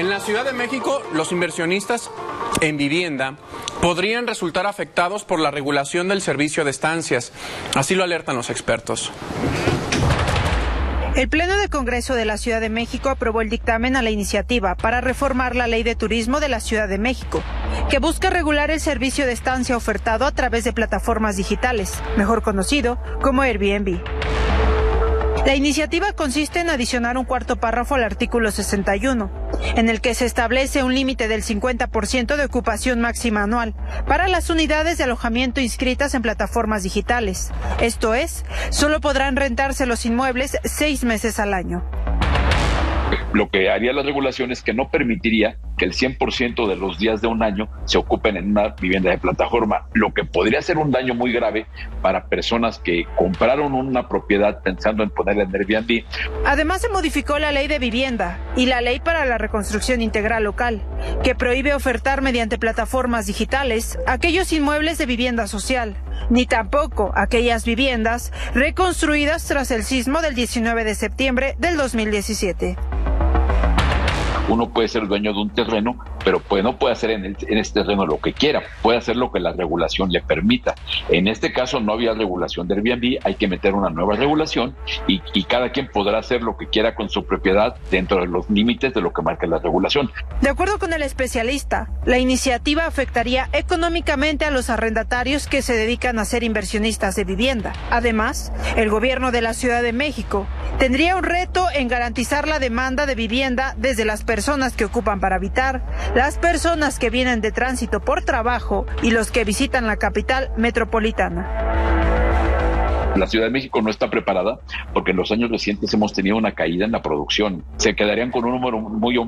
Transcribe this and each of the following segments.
En la Ciudad de México, los inversionistas en vivienda podrían resultar afectados por la regulación del servicio de estancias. Así lo alertan los expertos. El Pleno de Congreso de la Ciudad de México aprobó el dictamen a la iniciativa para reformar la Ley de Turismo de la Ciudad de México, que busca regular el servicio de estancia ofertado a través de plataformas digitales, mejor conocido como Airbnb. La iniciativa consiste en adicionar un cuarto párrafo al artículo 61, en el que se establece un límite del 50% de ocupación máxima anual para las unidades de alojamiento inscritas en plataformas digitales. Esto es, solo podrán rentarse los inmuebles 6 meses al año. Lo que haría la regulación es que no permitiría que el 100% de los días de un año se ocupen en una vivienda de plataforma, lo que podría ser un daño muy grave para personas que compraron una propiedad pensando en ponerla en Airbnb. Además, se modificó la Ley de Vivienda y la Ley para la Reconstrucción Integral Local, que prohíbe ofertar mediante plataformas digitales aquellos inmuebles de vivienda social, ni tampoco aquellas viviendas reconstruidas tras el sismo del 19 de septiembre del 2017. Uno puede ser dueño de un terreno, pero no puede hacer en este terreno lo que quiera, puede hacer lo que la regulación le permita. En este caso no había regulación de Airbnb, hay que meter una nueva regulación y cada quien podrá hacer lo que quiera con su propiedad dentro de los límites de lo que marca la regulación. De acuerdo con el especialista, la iniciativa afectaría económicamente a los arrendatarios que se dedican a ser inversionistas de vivienda. Además, el gobierno de la Ciudad de México tendría un reto en garantizar la demanda de vivienda desde las personas que ocupan para habitar, las personas que vienen de tránsito por trabajo y los que visitan la capital metropolitana. La Ciudad de México no está preparada porque en los años recientes hemos tenido una caída en la producción. Se quedarían con un número muy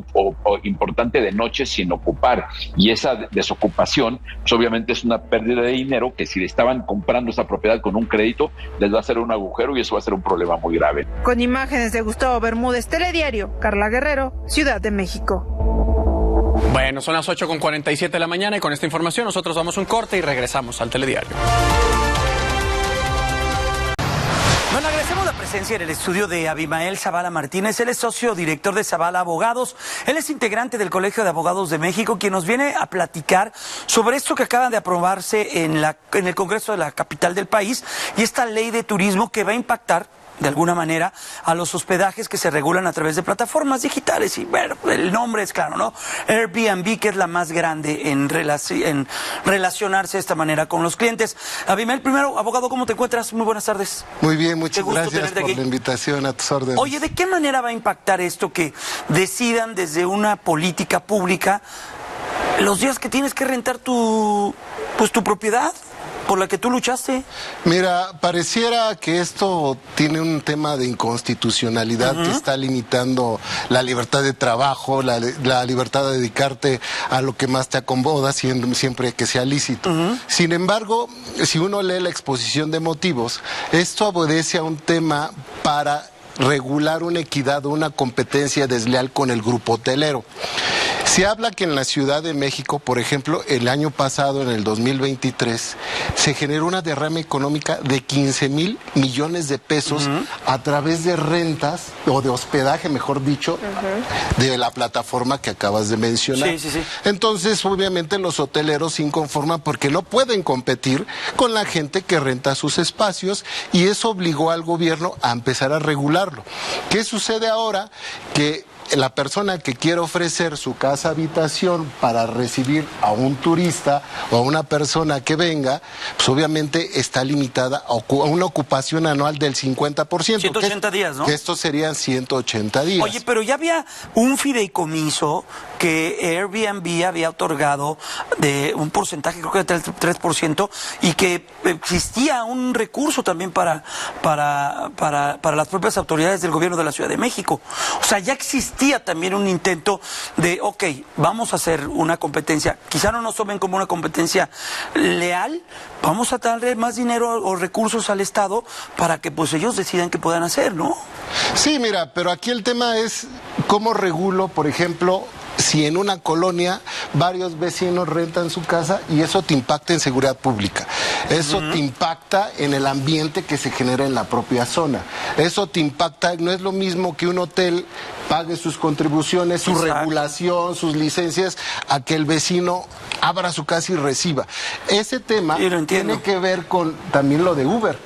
importante de noches sin ocupar y esa desocupación pues obviamente es una pérdida de dinero que si le estaban comprando esa propiedad con un crédito les va a hacer un agujero y eso va a ser un problema muy grave. Con imágenes de Gustavo Bermúdez, Telediario, Carla Guerrero, Ciudad de México. Bueno, son las 8:47 de la mañana y con esta información nosotros damos un corte y regresamos al Telediario. Bueno, agradecemos la presencia en el estudio de Abimael Zavala Martínez. Él es socio director de Zavala Abogados. Él es integrante del Colegio de Abogados de México, quien nos viene a platicar sobre esto que acaba de aprobarse en el Congreso de la capital del país y esta ley de turismo que va a impactar de alguna manera a los hospedajes que se regulan a través de plataformas digitales. Y bueno, el nombre es claro, ¿no? Airbnb, que es la más grande en relacionarse de esta manera con los clientes. Abimael, primero, abogado, ¿cómo te encuentras? Muy buenas tardes. Muy bien, muchas gracias por la invitación, a tus órdenes. Oye, ¿de qué manera va a impactar esto que decidan desde una política pública los días que tienes que rentar tu propiedad por la que tú luchaste? Mira, pareciera que esto tiene un tema de inconstitucionalidad que está limitando la libertad de trabajo, la libertad de dedicarte a lo que más te acomoda, siempre que sea lícito. Sin embargo, si uno lee la exposición de motivos, esto obedece a un tema para regular una equidad o una competencia desleal con el grupo hotelero. Se habla que en la Ciudad de México, por ejemplo, el año pasado, en el 2023, se generó una derrama económica de 15,000 millones de pesos a través de rentas, o de hospedaje, mejor dicho, de la plataforma que acabas de mencionar. Sí. Entonces, obviamente, los hoteleros se inconforman porque no pueden competir con la gente que renta sus espacios y eso obligó al gobierno a empezar a regularlo. ¿Qué sucede ahora? Que la persona que quiere ofrecer su casa habitación para recibir a un turista o a una persona que venga, pues obviamente está limitada a una ocupación anual del 50%. 180 días, ¿no? Que estos serían 180 días. Oye, pero ya había un fideicomiso que Airbnb había otorgado de un porcentaje, creo que del 3%, y que existía un recurso también para las propias autoridades del gobierno de la Ciudad de México. O sea, ya existía también un intento de, ok, vamos a hacer una competencia, quizá no nos tomen como una competencia leal, vamos a darle más dinero o recursos al Estado para que pues ellos decidan qué puedan hacer, ¿no? Sí, mira, pero aquí el tema es cómo regulo, por ejemplo, si en una colonia varios vecinos rentan su casa y eso te impacta en seguridad pública, eso te impacta en el ambiente que se genera en la propia zona, eso te impacta, no es lo mismo que un hotel pague sus contribuciones, su regulación, sus licencias, a que el vecino abra su casa y reciba. Ese tema tiene que ver con también lo de Uber.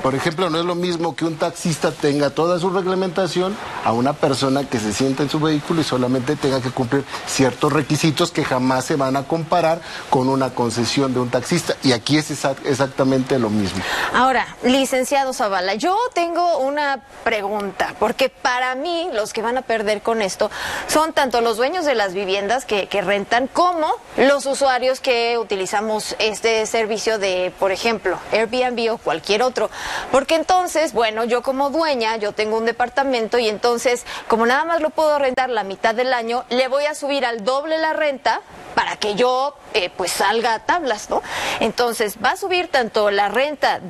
Por ejemplo, no es lo mismo que un taxista tenga toda su reglamentación a una persona que se sienta en su vehículo y solamente tenga que cumplir ciertos requisitos que jamás se van a comparar con una concesión de un taxista. Y aquí es exactamente lo mismo. Ahora, licenciado Zavala, yo tengo una pregunta, porque para mí los que van a perder con esto son tanto los dueños de las viviendas que rentan como los usuarios que utilizamos este servicio de, por ejemplo, Airbnb o cualquier otro. Porque entonces, bueno, yo como dueña, yo tengo un departamento y entonces, como nada más lo puedo rentar la mitad del año, le voy a subir al doble la renta para que yo pues salga a tablas, ¿no? Entonces va a subir tanto la renta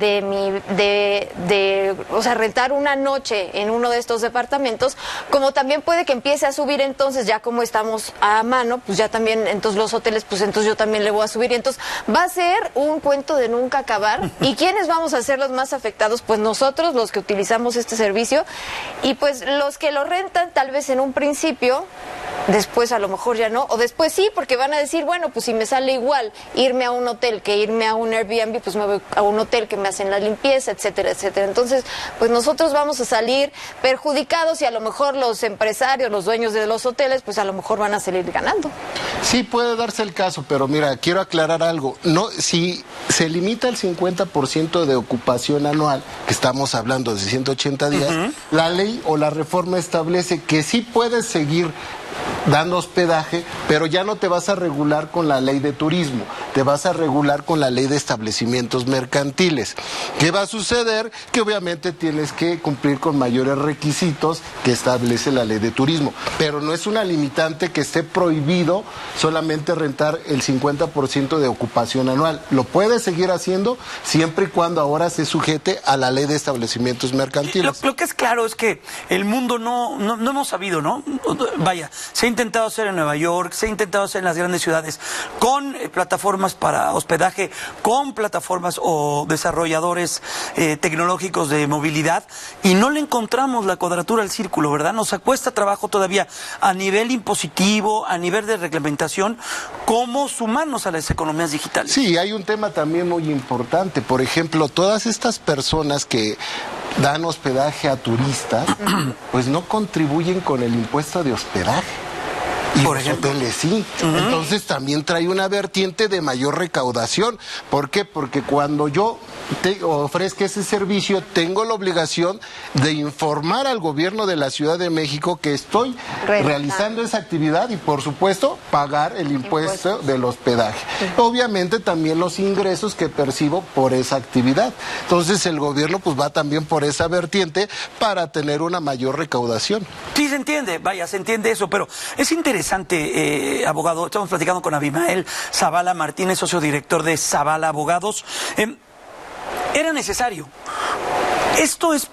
o sea, rentar una noche en uno de estos departamentos, como también puede que empiece a subir entonces, ya como estamos a mano, pues ya también, entonces los hoteles, pues entonces yo también le voy a subir, y entonces va a ser un cuento de nunca acabar. ¿Y quiénes vamos a ser los más afectados? Pues nosotros, los que utilizamos este servicio, y pues los que lo rentan tal vez en un principio, después a lo mejor ya no, o después sí, porque van a decir, bueno, pues si me sale igual irme a un hotel que irme a un Airbnb, pues me voy a un hotel que me hacen la limpieza, etcétera, etcétera. Entonces, pues nosotros vamos a salir perjudicados y a lo mejor los empresarios, los dueños de los hoteles, pues a lo mejor van a salir ganando. Sí, puede darse el caso, pero mira, quiero aclarar algo. No, si se limita el 50% de ocupación anual, que estamos hablando de 180 días, la ley o la reforma establece que sí puedes seguir dando hospedaje, pero ya no te vas a regular con la ley de turismo, te vas a regular con la ley de establecimientos mercantiles. ¿Qué va a suceder? Que obviamente tienes que cumplir con mayores requisitos que establece la ley de turismo, pero no es una limitante que esté prohibido solamente rentar el 50% de ocupación anual. Lo puedes seguir haciendo siempre y cuando ahora se sujete a la ley de establecimientos mercantiles. Lo que es claro es que el mundo no hemos sabido, ¿no? Vaya, se ha intentado hacer en Nueva York, se ha intentado hacer en las grandes ciudades con plataformas para hospedaje, con plataformas o desarrolladores tecnológicos de movilidad, y no le encontramos la cuadratura al círculo, ¿verdad? Nos cuesta trabajo todavía a nivel impositivo, a nivel de reglamentación, cómo sumarnos a las economías digitales. Sí, hay un tema también muy importante. Por ejemplo, todas estas personas que dan hospedaje a turistas, pues no contribuyen con el impuesto de hospedaje. Y por ejemplo, hoteles sí. Entonces también trae una vertiente de mayor recaudación. ¿Por qué? Porque cuando yo te ofrezco ese servicio, tengo la obligación de informar al gobierno de la Ciudad de México que estoy realizando esa actividad y, por supuesto, pagar el impuesto del hospedaje. Obviamente también los ingresos que percibo por esa actividad. Entonces el gobierno pues va también por esa vertiente para tener una mayor recaudación. Sí, se entiende, vaya, se entiende eso, pero es interesante, abogado. Estamos platicando con Abimael Zavala Martínez, socio director de Zavala Abogados. Era necesario. Esto es,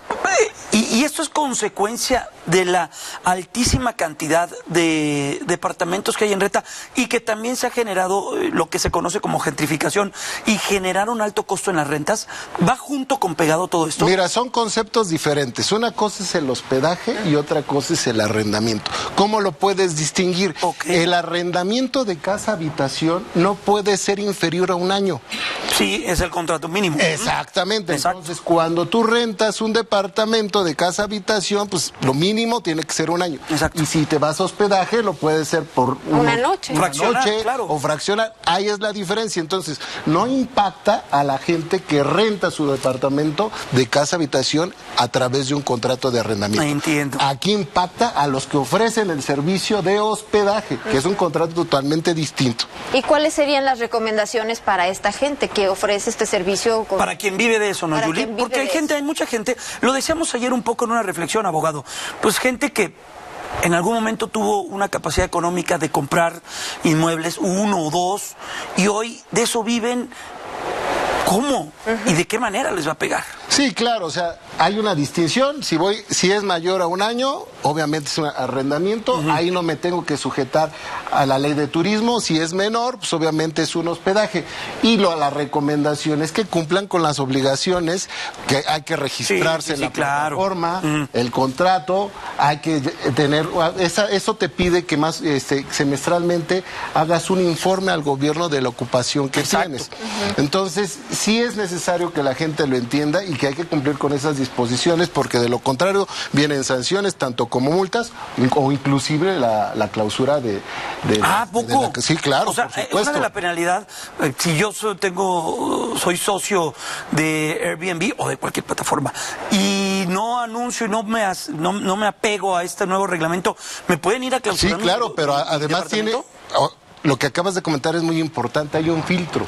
y esto es consecuencia de la altísima cantidad de departamentos que hay en renta y que también se ha generado lo que se conoce como gentrificación y generar un alto costo en las rentas. ¿Va junto con pegado todo esto? Mira, son conceptos diferentes. Una cosa es el hospedaje y otra cosa es el arrendamiento. ¿Cómo lo puedes distinguir? El arrendamiento de casa-habitación no puede ser inferior a un año. Sí, es el contrato mínimo. Exactamente. Entonces, cuando tú rentas un departamento de casa-habitación, pues lo mínimo tiene que ser un año. Exacto. Y si te vas a hospedaje, lo puede ser por una noche. Claro. O fraccionar. Ahí es la diferencia. Entonces, no impacta a la gente que renta su departamento de casa-habitación a través de un contrato de arrendamiento. Entiendo. Aquí impacta a los que ofrecen el servicio de hospedaje, que es un contrato totalmente distinto. ¿Y cuáles serían las recomendaciones para esta gente que ofrece este servicio? Para quien vive de eso, ¿no, Yuli? Porque hay mucha gente, lo decíamos ayer un poco en una reflexión, abogado, pues gente que en algún momento tuvo una capacidad económica de comprar inmuebles, uno o dos, y hoy de eso viven. ¿Cómo? ¿Y de qué manera les va a pegar? Sí, claro, o sea, hay una distinción. Si es mayor a un año, obviamente es un arrendamiento, ahí no me tengo que sujetar a la ley de turismo. Si es menor, pues obviamente es un hospedaje. Y la recomendación es que cumplan con las obligaciones, que hay que registrarse en la plataforma, el contrato, hay que tener, eso te pide que más semestralmente hagas un informe al gobierno de la ocupación que tienes. Entonces, sí es necesario que la gente lo entienda y que hay que cumplir con esas disposiciones, porque de lo contrario vienen sanciones tanto como multas o inclusive la clausura de ¿poco? Sí, claro, o sea, por supuesto. una de la penalidad, si yo soy socio de Airbnb o de cualquier plataforma y no anuncio y no me apego a este nuevo reglamento, ¿me pueden ir a clausurar? Sí, claro, pero además tiene... Lo que acabas de comentar es muy importante, hay un filtro.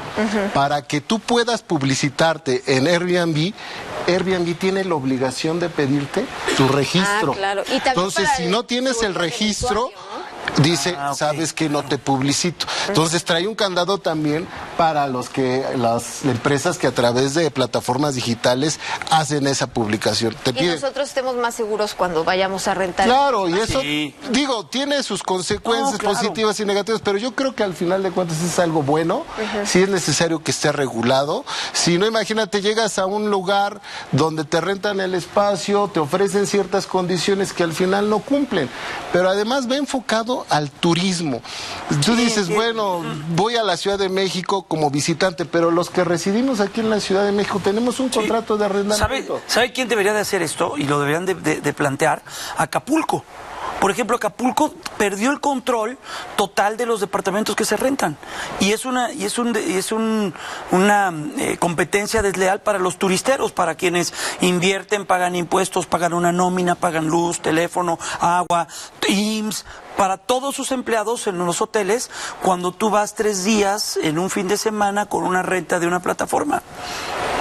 Para que tú puedas publicitarte en Airbnb, Airbnb tiene la obligación de pedirte tu registro. Claro. Y entonces, si no tienes el registro, dice, sabes que no te publicito. Entonces trae un candado también para las empresas que a través de plataformas digitales hacen esa publicación. Nosotros estemos más seguros cuando vayamos a rentar. Claro, y eso, digo, tiene sus consecuencias positivas y negativas, pero yo creo que al final de cuentas es algo bueno. Sí es necesario que esté regulado. Si no, imagínate, llegas a un lugar donde te rentan el espacio, te ofrecen ciertas condiciones que al final no cumplen, pero además va enfocado al turismo. Tú dices, bueno, voy a la Ciudad de México como visitante, pero los que residimos aquí en la Ciudad de México tenemos un contrato de arrendamiento. ¿Sabe quién debería de hacer esto? Y lo deberían de plantear. Acapulco. Por ejemplo, Acapulco perdió el control total de los departamentos que se rentan y es una competencia desleal para los turisteros, para quienes invierten, pagan impuestos, pagan una nómina, pagan luz, teléfono, agua, IMSS. Para todos sus empleados en los hoteles, cuando tú vas 3 días en un fin de semana con una renta de una plataforma.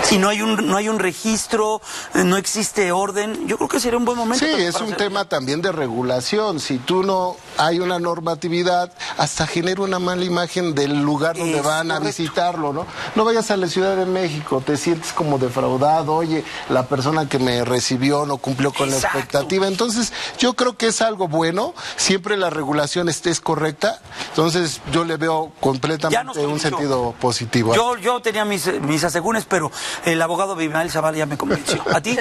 Si no hay un registro, no existe orden, yo creo que sería un buen momento. Sí, es un tema también de regulación. Si tú no hay una normatividad, hasta genera una mala imagen del lugar donde van a visitarlo, ¿no? No vayas a la Ciudad de México, te sientes como defraudado, oye, la persona que me recibió no cumplió con la expectativa. Entonces, yo creo que es algo bueno, siempre la regulación es correcta, entonces yo le veo completamente un sentido positivo. Yo tenía mis asegúnes, pero el abogado Abimael Zavala ya me convenció. ¿A ti?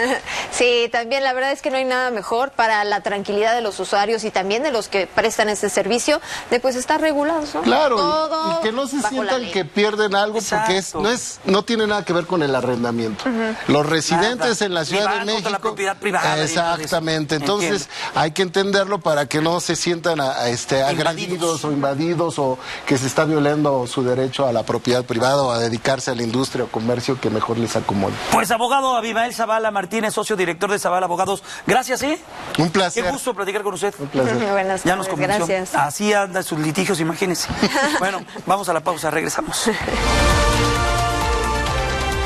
Sí, también la verdad es que no hay nada mejor para la tranquilidad de los usuarios y también de los que prestan este servicio, de pues estar regulados, ¿no? Claro, todo y que no se sientan que pierden algo, porque no tiene nada que ver con el arrendamiento. Los residentes en la Ciudad de México, la propiedad privada. Exactamente, entonces hay que entenderlo para que no se sientan agredidos o invadidos, o que se está violando su derecho a la propiedad privada o a dedicarse a la industria o comercio que mejor les acomode. Pues abogado Abimael Zavala Martínez, socio director de Zavala Abogados, gracias, ¿eh? Un placer. Qué gusto platicar con usted. Un placer. Buenas ya nos convenció. Gracias. Así andan sus litigios, imagínense. Bueno, vamos a la pausa, regresamos.